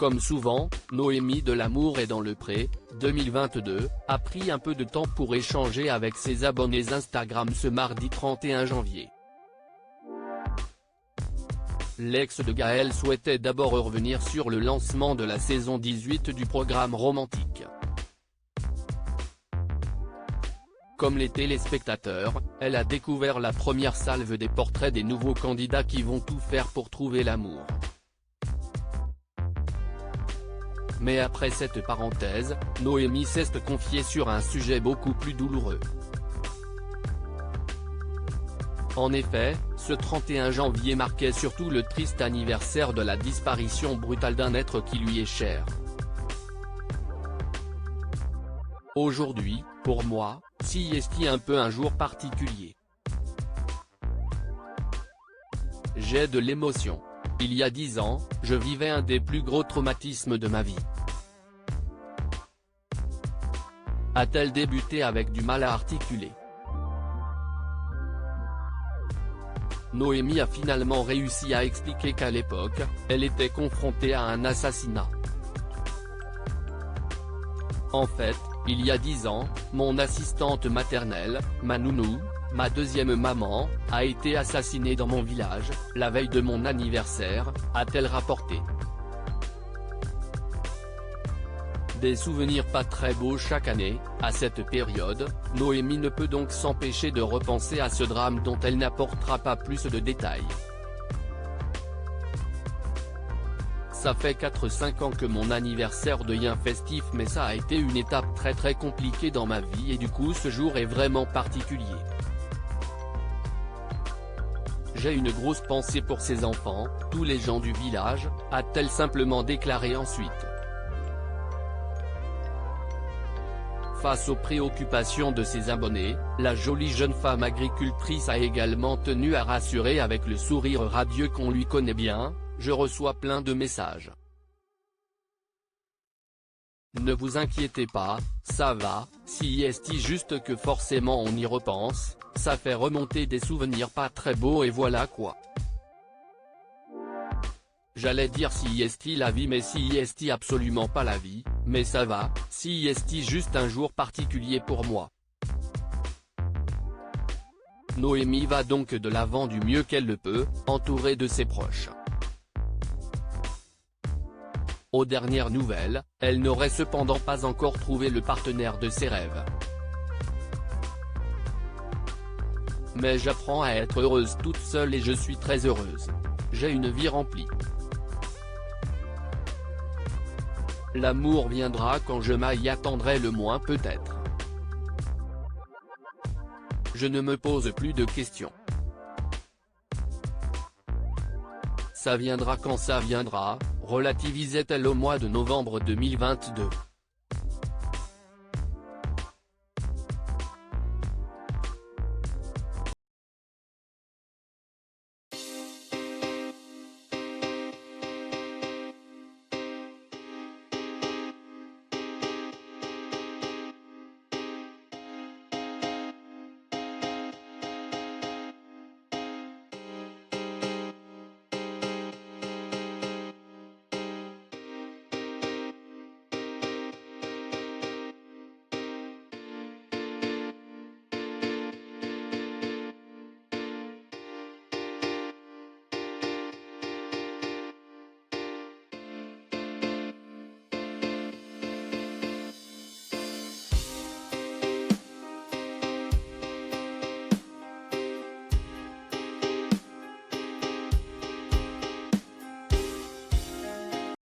Comme souvent, Noémie de l'amour est dans le pré, 2022, a pris un peu de temps pour échanger avec ses abonnés Instagram ce mardi 31 janvier. L'ex de Gaël souhaitait d'abord revenir sur le lancement de la saison 18 du programme romantique. Comme les téléspectateurs, elle a découvert la première salve des portraits des nouveaux candidats qui vont tout faire pour trouver l'amour. Mais après cette parenthèse, Noémie s'est confiée sur un sujet beaucoup plus douloureux. En effet, ce 31 janvier marquait surtout le triste anniversaire de la disparition brutale d'un être qui lui est cher. Aujourd'hui, pour moi, si est un peu un jour particulier. J'ai de l'émotion. Il y a 10 ans, je vivais un des plus gros traumatismes de ma vie. A-t-elle débuté avec du mal à articuler. Noémie a finalement réussi à expliquer qu'à l'époque, elle était confrontée à un assassinat. En fait, il y a 10 ans, mon assistante maternelle, ma nounou, ma deuxième maman, a été assassinée dans mon village, la veille de mon anniversaire, a-t-elle rapporté. Des souvenirs pas très beaux chaque année, à cette période, Noémie ne peut donc s'empêcher de repenser à ce drame dont elle n'apportera pas plus de détails. Ça fait 4-5 ans que mon anniversaire devient festif, mais ça a été une étape très compliquée dans ma vie et du coup ce jour est vraiment particulier. J'ai une grosse pensée pour ces enfants, tous les gens du village, a-t-elle simplement déclaré ensuite. Face aux préoccupations de ses abonnés, la jolie jeune femme agricultrice a également tenu à rassurer avec le sourire radieux qu'on lui connaît bien. Je reçois plein de messages. Ne vous inquiétez pas, ça va, si est juste que forcément on y repense, ça fait remonter des souvenirs pas très beaux et voilà quoi. J'allais dire si est la vie mais si est absolument pas la vie, mais ça va, si est juste un jour particulier pour moi. Noémie va donc de l'avant du mieux qu'elle le peut, entourée de ses proches. Aux dernières nouvelles, elle n'aurait cependant pas encore trouvé le partenaire de ses rêves. Mais j'apprends à être heureuse toute seule et je suis très heureuse. J'ai une vie remplie. L'amour viendra quand je m'y attendrai le moins peut-être. Je ne me pose plus de questions. Ça viendra quand ça viendra, relativisait-elle au mois de novembre 2022.